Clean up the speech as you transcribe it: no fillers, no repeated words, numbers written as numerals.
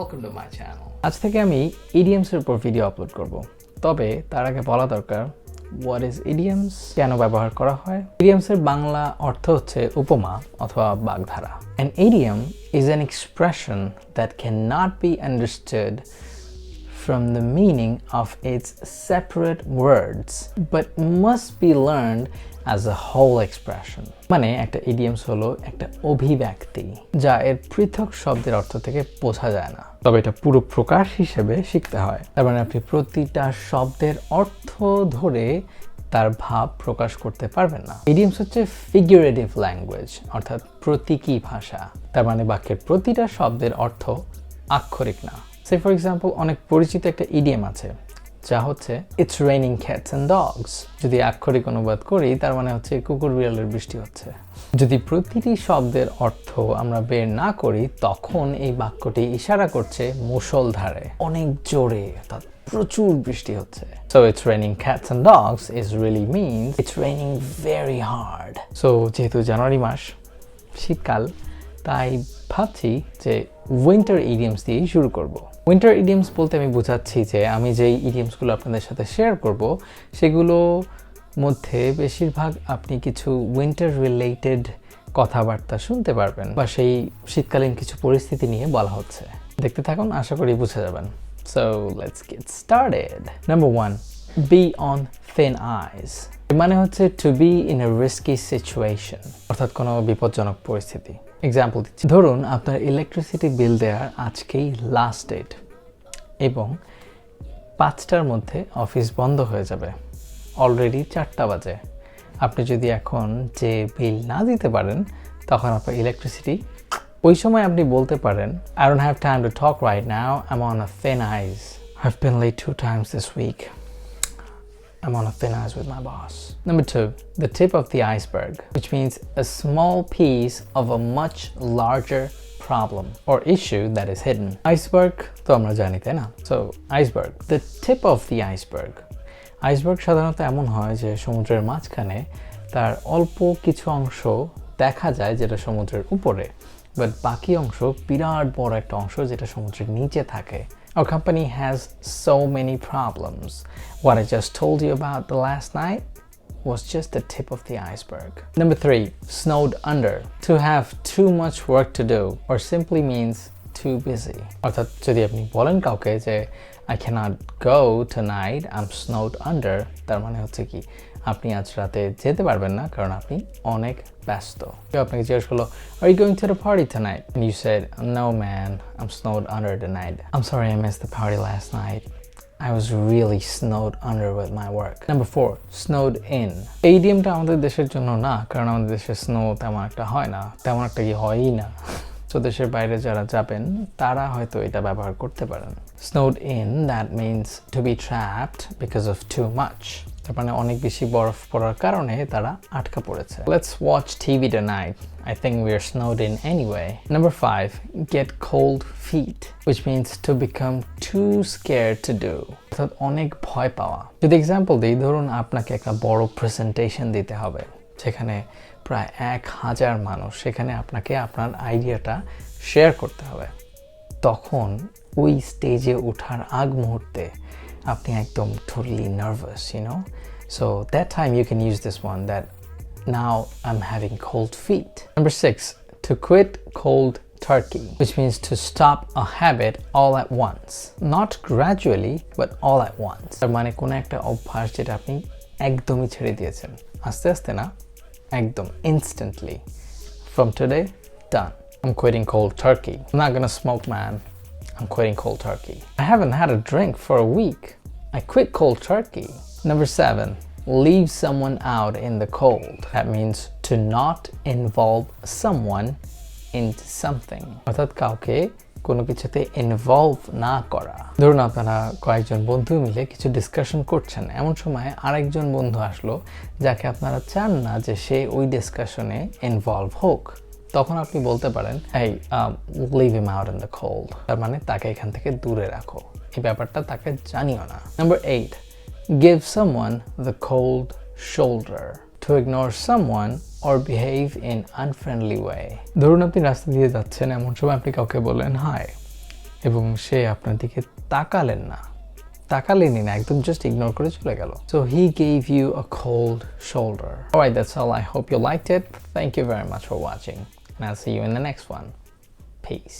welcome to my channel. আজ থেকে আমি idioms এর উপর ভিডিও আপলোড করব। তবে তার আগে বলা দরকার what is idioms, কেন ব্যবহার করা হয়। idioms এর বাংলা অর্থ হচ্ছে উপমা অথবা বাগধারা। An idiom is an expression that cannot be understood from the meaning of its separate words but must be learned as a whole expression. মানে একটা idioms হলো একটা অভিব্যক্তি যা এর পৃথক শব্দের অর্থ থেকে বোঝা যায় না, তবে এটা পুরো প্রকাশ হিসেবে শিখতে হয়। তার মানে আপনি প্রতিটা শব্দের অর্থ ধরে তার ভাব প্রকাশ করতে পারবেন না। idioms হচ্ছে ফিগুরেটিভ ল্যাঙ্গুয়েজ অর্থাৎ প্রতীকী ভাষা। তার মানে বাক্যের প্রতিটা শব্দের অর্থ আক্ষরিক না। সে ফর এক্সাম্পল অনেক পরিচিত একটা ইডিয়াম আছে যা হচ্ছে it's raining cats and dogs. যদি আক্ষরিক অনুবাদ করি তার মানে হচ্ছে কুকুর বিড়ালের বৃষ্টি হচ্ছে। যদি প্রতিটি শব্দের অর্থ আমরা বের না করি তখন এই বাক্যটি ইশারা করছে মুষলধারে অনেক জোরে অর্থাৎ প্রচুর বৃষ্টি হচ্ছে। So it's raining cats and dogs is really means it's raining very hard. So যেহেতু জানুয়ারি মাস শীতকাল তাই ভাবছি যে উইন্টার ইডিয়ামস দিয়ে শুরু করব। উইন্টার ইডিয়ামস বলতে আমি বোঝাচ্ছি যে আমি যেই ইডিয়ামসগুলো আপনাদের সাথে শেয়ার করব সেগুলো মধ্যে বেশিরভাগ আপনি কিছু উইন্টার রিলেটেড কথাবার্তা শুনতে পারবেন বা সেই শীতকালীন কিছু পরিস্থিতি নিয়ে বলা হচ্ছে। দেখতে থাকুন, আশা করি বুঝে যাবেন। So let's get started. Number 1, be on thin ice. মানে হচ্ছে to be in a risky situation, অর্থাৎ কোনো বিপজ্জনক পরিস্থিতি। এক্সাম্পল দিচ্ছি, ধরুন আপনার ইলেকট্রিসিটি বিল দেওয়ার আজকেই লাস্ট ডেট এবং 5টার মধ্যে অফিস বন্ধ হয়ে যাবে। অলরেডি 4টা বাজে। আপনি যদি এখন যে বিল না দিতে পারেন তখন আপনার ইলেকট্রিসিটি ওই সময় আপনি বলতে পারেন I don't have time to talk right now, I'm on a thin ice. I've been late 2 times this week. I'm on a thin ice with my boss. Number 2, the tip of the iceberg, which means a small piece of a much larger problem or issue that is hidden. Iceberg তো আমরা জানি তাই না? So iceberg, the tip of the iceberg. Iceberg সাধারণত এমন হয় যে সমুদ্রের মাঝখানে তার অল্প কিছু অংশ দেখা যায় যেটা সমুদ্রের উপরে, বাট বাকি অংশ বিরাট বড় একটা অংশ যেটা সমুদ্রের নিচে থাকে। Our company has so many problems. What I just told you about the last night was just the tip of the iceberg. Number 3, snowed under. To have too much work to do or simply means too busy. অর্থাৎ যদি আপনি বলেন কাউকে যে I cannot go tonight, I'm snowed under, তার মানে হচ্ছে কি আপনি আজ রাতে যেতে পারবেন না কারণ আপনি অনেক ব্যস্ত। কেউ আপনাকে জিজ্ঞেস করলো Are you going to the party tonight? And you said No man, I'm snowed under tonight. I'm sorry I missed the party last night. I was really snowed under with my work. Number 4, snowed in. এই ইডিয়ামটা আমাদের দেশের জন্য না, কারণ আমাদের দেশে snow তেমন একটা হয় না, তেমন একটা কি হয়ই না। তো দেশের বাইরে যারা যাবেন তারা হয়তো এটা ব্যবহার করতে পারেন। Snowed in, that means to be trapped because of too much. তার মানে অনেক বেশি বরফ পড়ার কারণে তারা আটকা পড়েছে। Let's watch TV tonight. I think we are snowed in anyway. Number 5, get cold feet, which means to become too scared to do. অর্থাৎ অনেক ভয় পাওয়া। যদি এক্সাম্পল দিই, ধরুন আপনাকে একটা বড় প্রেজেন্টেশন দিতে হবে সেখানে প্রায় 1000 মানুষ, সেখানে আপনাকে আপনার আইডিয়াটা শেয়ার করতে হবে। তখন ওই স্টেজে ওঠার আগ মুহূর্তে আপনি একদম totally nervous, you know? So that time you can use this one, that now I'm having cold feet. Number 6, to quit cold turkey, which means to stop a habit all at once. Not gradually, but all at once. তার মানে কোনো একটা অভ্যাস যেটা আপনি একদমই ছেড়ে দিয়েছেন, আস্তে আস্তে না, একদম instantly. From today, done. I'm quitting cold turkey. I'm not gonna smoke, man. I'm quitting cold turkey. I haven't had a drink for a week. I quit cold turkey. Number 7, leave someone out in the cold. That means to not involve someone into something. অর্থাৎ কাউকে কোনো কিছুতে involve না করা। ধরুন আপনারা কয়েকজন বন্ধু মিলে কিছু ডিসকাশন করছেন, এমন সময় আরেকজন বন্ধু আসলো যাকে আপনারা চান না যে সে ওই ডিসকাশনে ইনভলভ হোক। তখন আপনি বলতে পারেন hey, leave him out in the cold. তার মানে তাকে এখান থেকে দূরে রাখো, এই ব্যাপারটা তাকে জানিও না। Number 8, give someone the cold shoulder. To ignore someone or behave in unfriendly way. ধরুন আপনি রাস্তা দিয়ে যাচ্ছেন, এমন সময় আপনি কাউকে বলেন হাই, এবং সে আপনার দিকে তাকালেনই না, একদম জাস্ট ইগনোর করে চলে গেল। So he gave you a cold shoulder. Alright, that's all. I hope you liked it. Thank you very much for watching, and I'll see you in the next one. Peace.